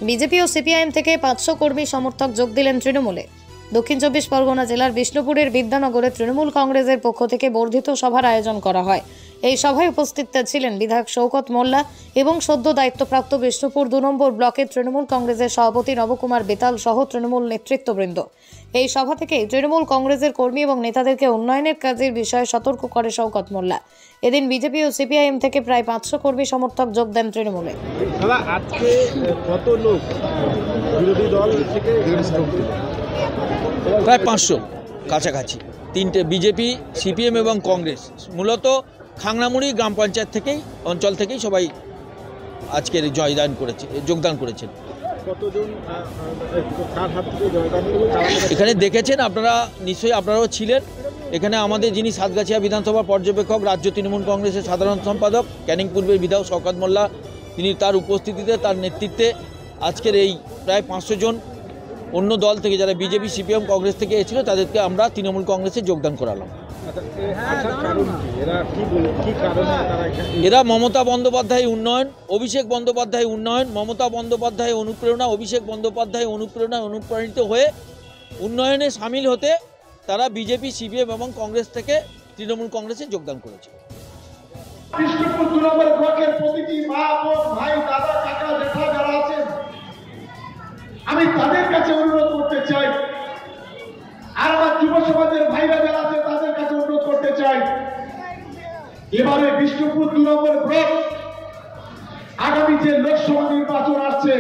BJP ও CPIM থেকে 500 কর্মী সমর্থক যোগ দিলেন তৃণমূলে। দক্ষিণ 24 পরগনা জেলার বিষ্ণুপুরের বিদ্যানগরে তৃণমূল কংগ্রেসের পক্ষ থেকে বর্ধিত সভার আয়োজন করা হয়। এই সভায় উপস্থিত ছিলেন বিধায়ক শওকত মোল্লা এবং সদ্য দায়িত্বপ্রাপ্ত বিষ্ণুপুর 2 নম্বর ব্লকের তৃণমূল কংগ্রেসের সভাপতি নবকুমার বেতাল সহ তৃণমূল নেতৃত্ববৃন্দ। এই সভা থেকে তৃণমূল কংগ্রেসের কর্মী এবং নেতাদেরকে উন্নয়নের কাজের বিষয়ে সতর্ক করে শওকত মোল্লা। এদিন বিজেপি ও সিপিআইএম থেকে প্রায় 500 কর্মী সমর্থক যোগ দেন তৃণমূলে। আজকে কত লোক বিরোধী দল থেকে প্রায় 500 কাছাকাছি, তিনটে বিজেপি, সিপিএম এবং কংগ্রেস, মূলত খাংনামুড়ি গ্রাম পঞ্চায়েত থেকেই, অঞ্চল থেকেই সবাই আজকের যোগদান করেছেন। কতজন কার হাত থেকে জয়দান এখানে দেখেছেন আপনারা, নিশ্চয়ই আপনারাও ছিলেন এখানে। আমাদের যিনি সাতগাছিয়া বিধানসভা পর্যবেক্ষক, রাজ্য তৃণমূল কংগ্রেসের সাধারণ সম্পাদক, ক্যানিং পূর্বের বিধায়ক শওকত মোল্লা, তিনি তার উপস্থিতিতে, তার নেতৃত্বে আজকের এই প্রায় 500 জন অন্য দল থেকে, যারা বিজেপি, সিপিএম, কংগ্রেস থেকে এসেছিল, তাদেরকে আমরা তৃণমূল কংগ্রেসে যোগদান করালাম। এরা মমতা বন্দ্যোপাধ্যায় উন্নয়ন, অভিষেক বন্দ্যোপাধ্যায় উন্নয়ন, মমতা বন্দ্যোপাধ্যায় অনুপ্রেরণা, অভিষেক বন্দ্যোপাধ্যায় অনুপ্রেরণায় অনুপ্রাণিত হয়ে উন্নয়নে সামিল হতে তারা বিজেপি, সিপিএম এবং কংগ্রেস থেকে তৃণমূল কংগ্রেসে যোগদান করেছে। বিষ্ণুপুর 2 নম্বর ব্লকের প্রতিটি মা, বোন, ভাই, দাদা, কাকা, জেঠা যারা আছেন, আমি তাদের কাছে অনুরোধ করতে চাই, আর আমার যুব সমাজের ভাইরা যারা আছে তাদের কাছে অনুরোধ করতে চাই, এবারে বিষ্ণুপুর 2 নম্বর ব্লক আগামী যে লোকসভা নির্বাচন আসছে,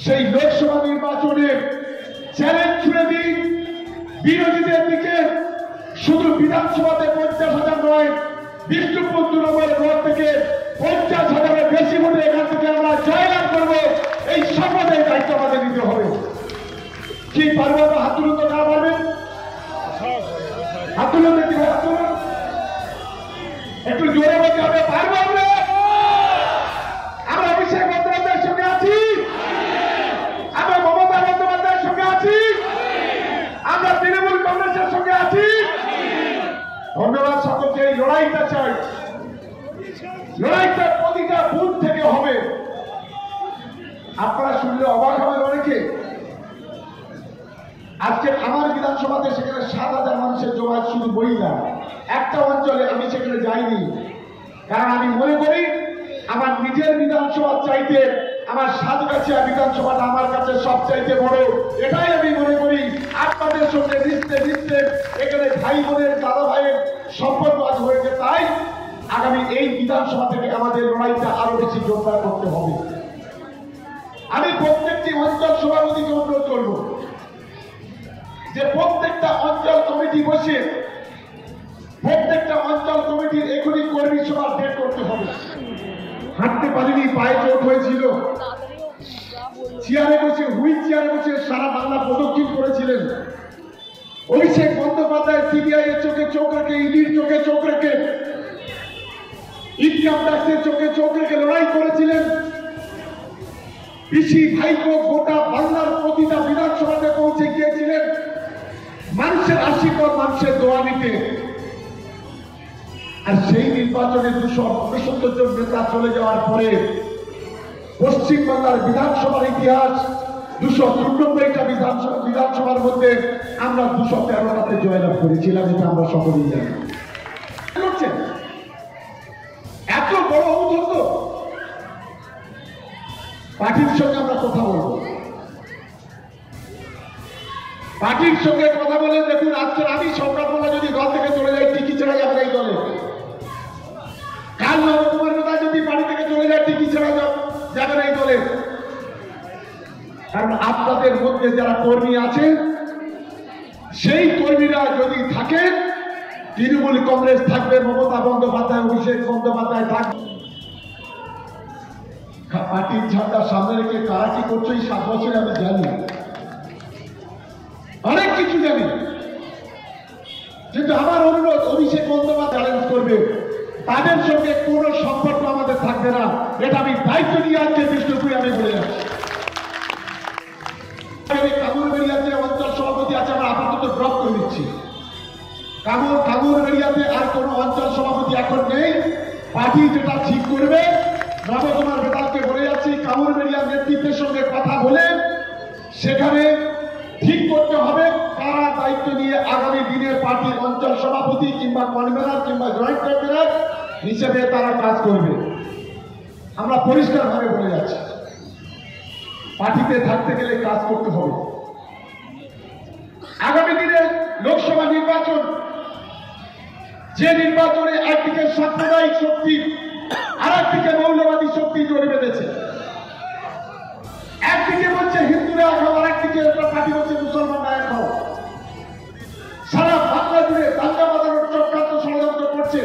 সেই লোকসভা নির্বাচনে চ্যালেঞ্জ ছুড়ে দিন বিরোধীদের দিকে। শুধু বিধানসভাতে 50,000 নয়, বিষ্ণুপুর 2 নম্বর ব্লক থেকে 50,000-এর বেশি ভোটে এখান থেকে আমরা জয়লাভ করবো, এই শপথের দায়িত্ব আমাদের নিতে হবে। কি পারবো? হাত তুলুন তো, না পারবেন? হাত তুলুন, হাত তুলুন, একটু জোরে বলতে হবে, পারবো আমরা? আমরা অভিষেক বন্দ্যোপাধ্যায়ের সঙ্গে আছি, আমরা মমতা বন্দ্যোপাধ্যায়ের সঙ্গে আছি, আমরা তৃণমূল কংগ্রেসের সঙ্গে আছি। ধন্যবাদ সকলকে। এই লড়াইটা চাই, লড়াইটা প্রতিটা বুথ থেকে হবে। আপনারা শুনলে অবাক হবেন অনেকে। আজকে আমার বিধানসভাতে সেখানে 7,000 মানুষের জমায়েত, শুধু মহিলা। একটা অঞ্চলে আমি সেখানে যাইনি, কারণ আমি মনে করি আমার নিজের বিধানসভার চাইতে আমার সাতগাছিয়া বিধানসভাটা আমার কাছে সবচাইতে বড়। এটাই আমি মনে করি। আপনাদের সঙ্গে মিশতে মিশতে এখানে ভাই বোনের, দাদা ভাইয়ের সম্পর্ক আজ হয়েছে। তাই আগামী এই বিধানসভা থেকে আমাদের লড়াইটা আরো বেশি জোরদার করতে হবে। আমি প্রত্যেকটি অঞ্চল সভাপতিকে অনুরোধ করব যে প্রত্যেকটা অঞ্চল কমিটি বসে প্রত্যেকটা অঞ্চল কমিটির এখনই কর্মী সভা ডেট করতে হবে। হাঁটতে পারিনি, পায়ে চোট হয়েছিল, চেয়ারে বসে, হুইল চেয়ারে বসে সারা বাংলা প্রদক্ষিণ করেছিলেন। অভিষেক বন্দ্যোপাধ্যায় সিবিআই এর চোখে চোখ রেখে, ইডির চোখে চোখ রেখে, ইনকাম ট্যাক্সের চোখে চোখ রেখে লড়াই করেছিলেন। পিসি ভাইকো গোটা বাংলার প্রতিটা বিধানসভাতে পৌঁছে গিয়েছিলেন মানুষের আশীর্বাদ, মানুষের দোয়া নিতে। আর সেই নির্বাচনে 269 জন নেতা চলে যাওয়ার পরে পশ্চিমবাংলার বিধানসভার ইতিহাস 294টা বিধানসভার মধ্যে আমরা 213টাতে জয়লাভ করেছিলাম। এটা আমরা সকলেই জানি। এত বড় ঔদ্ধত্য। পার্টির সঙ্গে আমরা কথা বলবো, পার্টির সঙ্গে কথা বলে দেখুন। আজকে আমি শওকত মোল্লা যদি দল থেকে চলে যাই, টিকি ছেড়া যাবে এই দলে। কাল নবকুমার বেতাল যদি বাড়ি থেকে চলে যায়, টিকি ছেড়া যাবে এই দলে। কারণ আপনাদের মধ্যে যারা কর্মী আছে, সেই কর্মীরা যদি থাকে, তৃণমূল কংগ্রেস থাকবে, মমতা বন্দ্যোপাধ্যায়, অভিষেক বন্দ্যোপাধ্যায় থাকবে। পার্টির ঝান্ডা সামনে রেখে কারা কি করছে এই 7 বছরে আমি জানি, অনেক কিছু জানি। কিন্তু আমার অনুরোধ, অভিষেক বন্দ্যোপাধ্যায় চ্যালেঞ্জ করবে, তাদের সঙ্গে কোন সম্পর্ক আমাদের থাকবে না। এটা আমি দায়িত্ব নিয়ে আজকে বিষ্ণুপুরে আমি বলে যাচ্ছি। কামুরবেড়িয়াতে অঞ্চল সভাপতি আছে, আমরা আপাতত ড্রপ করে দিচ্ছি। কামুরবেড়িয়াতে আর কোন অঞ্চল সভাপতি এখন নেই। পার্টি যেটা ঠিক করবে, নবকুমার বেতালকে বলে যাচ্ছি, কামুরবেড়িয়ার নেতৃত্ব নেতৃত্বের সঙ্গে কথা বলে সেখানে ঠিক করতে হবে কারা দায়িত্ব নিয়ে আগামী দিনে পার্টির অঞ্চল সভাপতি কিংবা কনভেনার কিংবা জয়েন্ট কনভেনার হিসেবে তারা কাজ করবে। আমরা পরিষ্কারভাবে বলে যাচ্ছি, পার্টিতে থাকতে গেলে কাজ করতে হবে। আগামী দিনে লোকসভা নির্বাচন, যে নির্বাচনে একদিকে সাম্প্রদায়িক শক্তি আর একদিকে মৌলবাদী শক্তি জড়ে বেঁধেছে। একদিকে বলছে হিন্দুরা এক হও, আর একদিকে পার্টি বলছে মুসলমানরা এক হও। সারা বাংলা জুড়ে দাঙ্গা বাঁধানোর চক্রান্ত ষড়যন্ত্র করছে।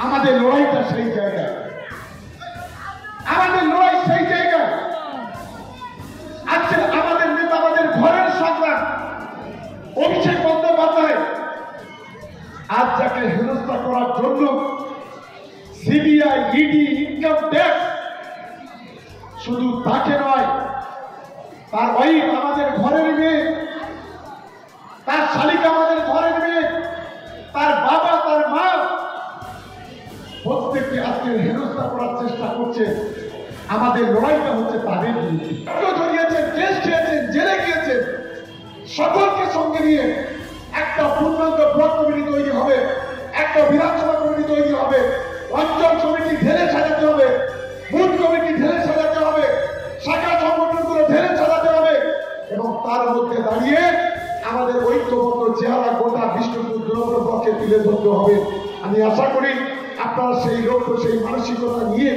আমাদের লড়াইটা সেই জায়গায়, আমাদের লড়াই সেই জায়গায়। আজকে আমাদের নেতা, আমাদের ঘরের সন্তান অভিষেক বন্দ্যোপাধ্যায় আজ যাকে হেনস্থা করার জন্য সিবিআই, ইডি, ইনকাম ট্যাক্স, শুধু তাকে নয়, তার ওয়াইফ আমাদের ঘরের মেয়ে, তার শালিকা আমাদের ঘরের মেয়ে, তার বাবা, তার মা, প্রত্যেককে আজকে হেনস্থা করার চেষ্টা করছে। আমাদের লড়াইটা হচ্ছে তাদের বিরুদ্ধে। জড়িয়েছেন, কেস খেয়েছেন, জেলে গিয়েছেন, সকলকে সঙ্গে নিয়ে একটা পূর্ণাঙ্গ ব্লক কমিটি তৈরি হবে, একটা বিধানসভা কমিটি তৈরি হবে, অঞ্চল কমিটি ঢেলে সাজাতে হবে, বুথ কমিটি ঢেলে সাজাতে হবে, শাখা সংগঠনগুলো ঢেলে সাজাতে হবে এবং তার মধ্যে দাঁড়িয়ে আমাদের ঐক্যবদ্ধ চেহারা গোটা বিষ্ণুপুর 2 নম্বর ব্লকে তুলে ধরতে হবে। আমি আশা করি আপনারা সেই লক্ষ্য, সেই মানসিকতা নিয়ে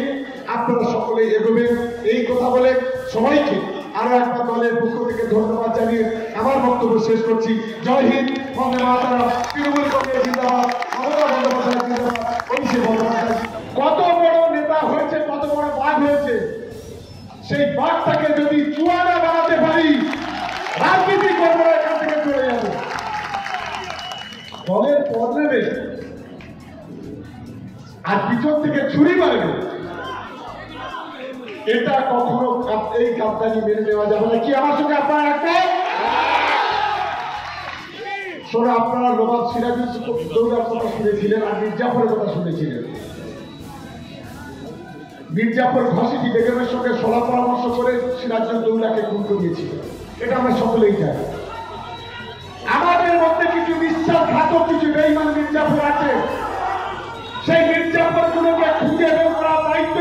আপনারা সকলে এগোবেন। এই কথা বলে সবাইকে আরো একবার দলের পক্ষ থেকে ধন্যবাদ জানিয়ে আমার বক্তব্য শেষ করছি। জয় হিন্দ, বন্দে মাতরম, তৃণমূল কংগ্রেস জিন্দাবাদ, মমতা বন্দ্যোপাধ্যায় জিন্দাবাদ, অভিষেক বন্দ্যোপাধ্যায়। কত বড় নেতা হয়েছে, কত বড় বাঘ হয়েছে, সেই বাঘটাকে যদি চুয়ানা বানাতে পারি, রাজনীতি করবো, এখান থেকে চলে যাবো, দলের পদ নেবে আর পিছন থেকে ছুরি মারবে, এটা কখনো এই গাদ্দারি মেনে নেওয়া যাবে না। কি আমার সঙ্গে আপনারা একমত? শোনো, আপনারা নবাব সিরাজউদ্দৌলার কথা শুনেছিলেন আর মির্জাফরের কথা শুনেছিলেন। মির্জাফর ঘাসিটি বেগমের সঙ্গে সলা পরামর্শ করে সিরাজউদ্দৌলাকে খুন করিয়েছিল, এটা আমরা সকলেই জানি। আমাদের মধ্যে কিছু বিশ্বাসঘাতক, কিছু বেঈমান মির্জাফর আছে। সেই মির্জাফর গুলোকে খুঁজে বের করার দায়িত্ব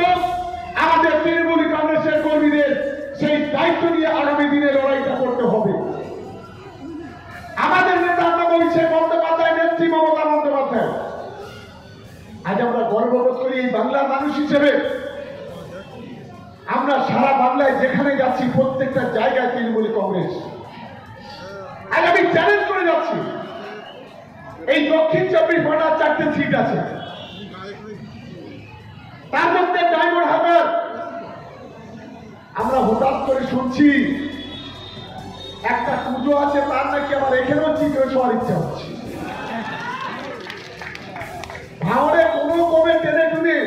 আমাদের তৃণমূল কংগ্রেসের কর্মীদের। সেই দায়িত্ব নিয়ে আগামী দিনে লড়াইটা করতে হবে। আমাদের নেতা অভিষেক বন্দ্যোপাধ্যায়, নেত্রী মমতা বন্দ্যোপাধ্যায়, আজ আমরা গর্ববোধ করি এই বাংলার মানুষ হিসেবে। আমরা সারা বাংলায় যেখানে যাচ্ছি প্রত্যেকটা জায়গায় তৃণমূল কংগ্রেস। আজ আমি চ্যালেঞ্জ করে যাচ্ছি, এই দক্ষিণ 24 পরগনার 4টে সিট আছে, তার মধ্যে ডায়মন্ড হারবার। আমরা হঠাৎ করে শুনছি একটা পুজো আছে, তার নাকি আমার এখানেও চিত্র হওয়ার ইচ্ছা হচ্ছে। ভাঙড়ে কোনো কমে টেনে টুনে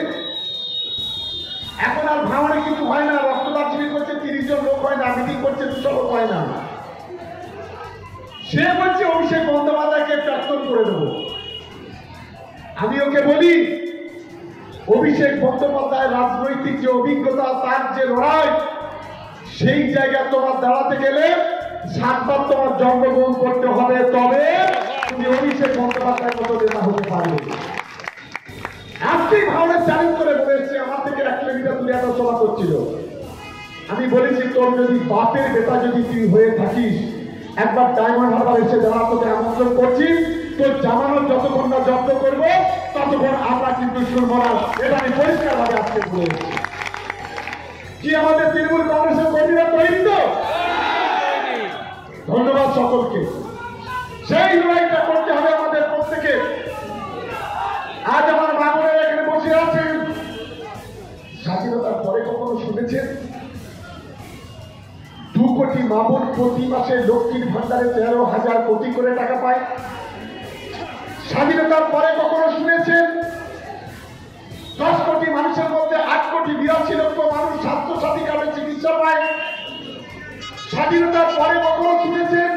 এখন আর ভাঙড়ে কিছু হয় না। রক্তদান শিবির করছে, 30 জন লোক হয় না, মিটিং করছে 200 লোক হয় না। সে বলছে অভিষেক বন্দ্যোপাধ্যায়কে প্রাক্তন করে দেবো। আমি ওকে বলি, অভিষেক বন্দ্যোপাধ্যায় রাজনৈতিক যে অভিজ্ঞতা, তার যে লড়াই, সেই জায়গায় তোমার দাঁড়াতে গেলে 7 বার তোমার জন্মগ্রহণ করতে হবে, তবে তুমি অভিষেক বন্দ্যোপাধ্যায়ের মতো নেতা হতে পারবে। আজকেই ভাঙড়ে চ্যালেঞ্জ করে বলেছে, আমার থেকে 1 কিলোমিটার দূরে একটা সভা করছিল। আমি বলেছি, তোর যদি বাপের বেটা যদি তুই হয়ে থাকিস, একবার ডায়মন্ড হারবার এসে দাঁড়া, তোকে আমন্ত্রণ করছি। তোর জামানত যতক্ষণ না জব্দ করবো ততক্ষণ আমরা কিন্তু শুনবো না। এটা আমি পরিষ্কারভাবে আজকে বলেছি। কি আমাদের তৃণমূল কংগ্রেসের কর্মীরা তৈরি তো? ধন্যবাদ সকলকে। সেই লড়াইটা করতে হবে আমাদের প্রত্যেকে। আজ আমার বাঙালিরা এখানে বসে আছেন, স্বাধীনতার পরে কখনো শুনেছেন 2 কোটি মামুন প্রতি মাসে লক্ষ্মীর ভান্ডারে 13,000 কোটি করে টাকা পায়? স্বাধীনতার পরে কখনো শুনেছেন 10 কোটি মানুষের মধ্যে 8 কোটি 82 লক্ষ মানুষ স্বাস্থ্যসাথী কার্ডে চিকিৎসা পায়? স্বাধীনতার পরে কখনো শুনেছেন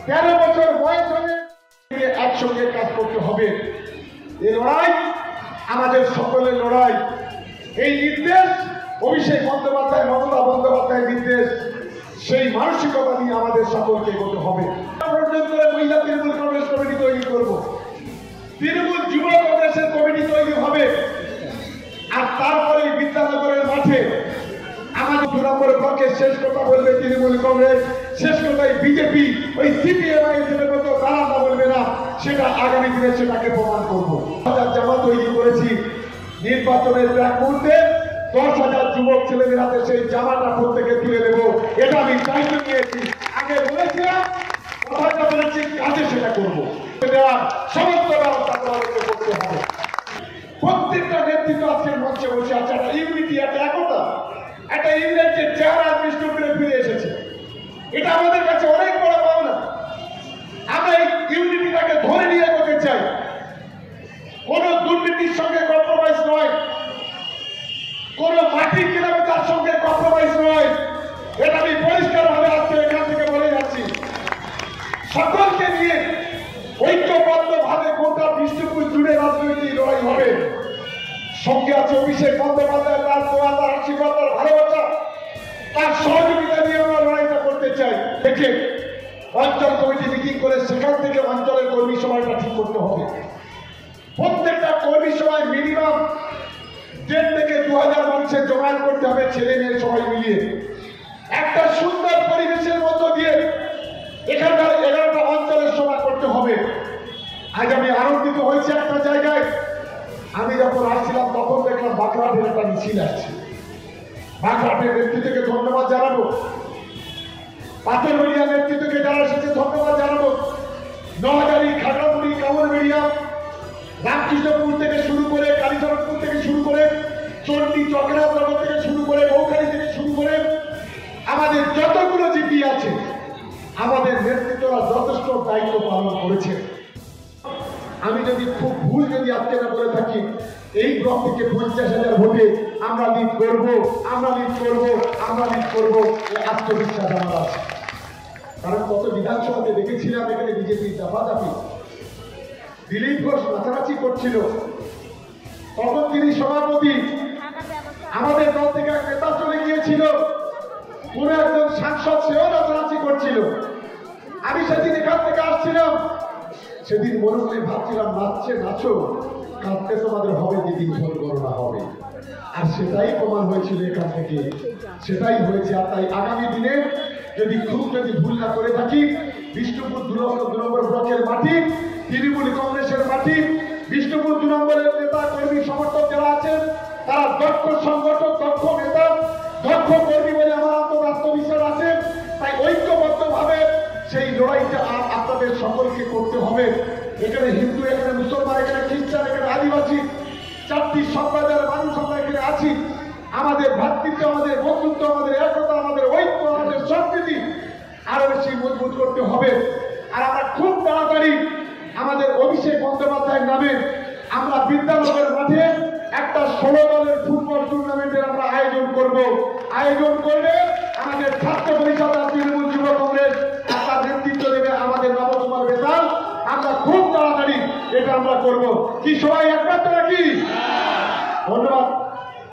13 বছর বয়স হলে একসঙ্গে কাজ করতে হবে? এই লড়াই আমাদের সকলের লড়াই। এই নির্দেশ অভিষেক বন্দ্যোপাধ্যায়, মমতা বন্দ্যোপাধ্যায়ের নির্দেশ, সেই মানসিকতা নিয়ে আমাদের সকলকে এগোতে হবে। পর্যন্ত মহিলা তৃণমূল কংগ্রেস কমিটি তৈরি করব, তৃণমূল যুব কংগ্রেসের কমিটি তৈরি হবে, আর তারপরে বিদ্যানগরের মাঠে আমাদের 2 নম্বর ব্লকে শেষ কথা বলবে তৃণমূল কংগ্রেস, শেষ কথায় বিজেপি ওই সিপিএমআইএমের মতো দাঁড়ানো বলবে না, সেটা আগামী দিনে সেটাকে প্রমাণ করবো। জামা তৈরি করেছি, নির্বাচনের এক মুহূর্তে 10,000 যুবক ছেলেদের হাতে সেই জামাটা প্রত্যেকে তুলে দেবো, এটা আমি দায়িত্ব নিয়েছি। আগে বলেছিলাম, কথাটা বলেছি, কাজে সেটা করবো। সমস্ত ব্যবস্থা তোমাদেরকে করতে হবে। প্রত্যেকটা নেতৃত্ব আজকের মঞ্চে বসে আছে, একটা ইউনিটি, একটা একতা, একটা ইংরেজের চেহারা বিষ্ণুপুরে ফিরে এসেছে। এটা আমাদের কাছে অনেক বড় পাওনা। আমরা এই ইউনিটিটাকে ধরে নিয়ে এগোতে চাই। কোন দুর্নীতির সঙ্গে কম্প্রোমাইজ নয়, কোন মাটি কিনাবে তার সঙ্গে কম্প্রোমাইজ নয়, এটা আমি পরিষ্কার ভাবে আজকে এখান থেকে বলে যাচ্ছি। সকলকে নিয়ে ঐক্যবদ্ধ ভাবে গোটা বিষ্ণুপুর জুড়ে রাজনৈতিক লড়াই হবে। সঙ্গে আছে অভিষেক বন্দ্যোপাধ্যায়, তার দোয়া, তার আশীর্বাদ, তার ভালোবাসা, তার সহযোগিতা নিয়ে আমরা লড়াইটা করতে চাই। দেখে অঞ্চল কমিটি মিটিং করে সেখান থেকে অঞ্চলের কর্মী সভাটা ঠিক করতে হবে। প্রত্যেকটা কর্মী সভায় মিনিমাম 1,500 থেকে 2,000 মানুষের জমায়েত করতে হবে, ছেলে মেয়ে সবাই মিলিয়ে একটা সুন্দর পরিবেশের মধ্য দিয়ে এখানকার 11টা অঞ্চলের সভা করতে হবে। আজ আমি আনন্দিত হয়েছি একটা জায়গায়, আমি যখন আসছিলাম তখন দেখলাম বাঁকড়াটের একটা মিছিল আসছে। বাঁকড়াটের নেতৃত্বকে ধন্যবাদ জানাবো, পাথরবেড়িয়া নেতৃত্বকে যারা এসেছে ধন্যবাদ জানাবো, নোয়াখালী, খাগড়াছড়ি, কামরবেড়িয়া, রামকৃষ্ণপুর থেকে শুরু করে, কালীচরণপুর থেকে শুরু করে, চণ্ডী, চক্রান্তনগর থেকে শুরু করে, বৌখালী থেকে শুরু করে, আমাদের যতগুলো জিপি আছে, আমাদের নেতৃত্বরা যথেষ্ট দায়িত্ব পালন করেছে। আমি যদি খুব ভুল যদি আজকে না বলে থাকি, এই ব্লক থেকে 50,000 ভোটে আমরা লিড করবো, আমরা লিড করবো, আমরা লিড করবো, এই আত্মবিশ্বাস আমার আছে। কারণ গত বিধানসভাতে দেখেছিলাম এখানে বিজেপির দাপাদাপি, দিলীপ ঘোষ নাচানাচি করছিল, তখন তিনি সভাপতি, আমাদের দল থেকে এক নেতা চলে গিয়েছিল, কোন একজন সাংসদ সেও নাচানাচি করছিল। আমি সেদিন এখান থেকে আসছিলাম, সেদিন মনে মনে ভাবছিলাম, নাচছে নাচো, কাঁদতে তোমাদের হবে যেদিন ভোট গণনা হবে। আর সেটাই প্রমাণ হয়েছিল এখান থেকে, সেটাই হয়েছে। আর তাই আগামী দিনে যদি ভুল না করে থাকি, বিষ্ণুপুর 2 নম্বর ব্লকের মাটি, তৃণমূল কংগ্রেসের মাটি, বিষ্ণুপুর 2 নম্বরের নেতা কর্মী সমর্থক যারা আছেন, তারা দক্ষ সংগঠক, দক্ষ নেতা, দক্ষ কর্মী বলে আমার আত্মবিশ্বাস আছে। তাই ঐক্যবদ্ধ ভাবে সেই লড়াইটা আপনাদের সকলকে করতে হবে। এখানে হিন্দু, এখানে মুসলমান, এখানে খ্রিস্টান, এখানে আদিবাসী, 4টি সম্প্রদায়ের মানুষ আমরা এখানে আছি। আমাদের ভ্রাতৃত্ব, আমাদের বন্ধুত্ব, আমাদের একতা, আমাদের ঐক্য, আমাদের সম্প্রীতি আরো বেশি মজবুত করতে হবে। আর আমরা খুব তাড়াতাড়ি আমাদের অভিষেক বন্দ্যোপাধ্যায়ের নামে আমরা বিদ্যানগরের মাঠে একটা 16 দলের ফুটবল টুর্নামেন্টের আমরা আয়োজন করব। আয়োজন করলে আমাদের ছাত্র পরিষদ আর তৃণমূল যুব কংগ্রেস তার নেতৃত্ব দেবে আমাদের নবকুমার বেতাল। আমরা খুব তাড়াতাড়ি এটা আমরা করব। কি সবাই একমাত্র নাকি? ধন্যবাদ।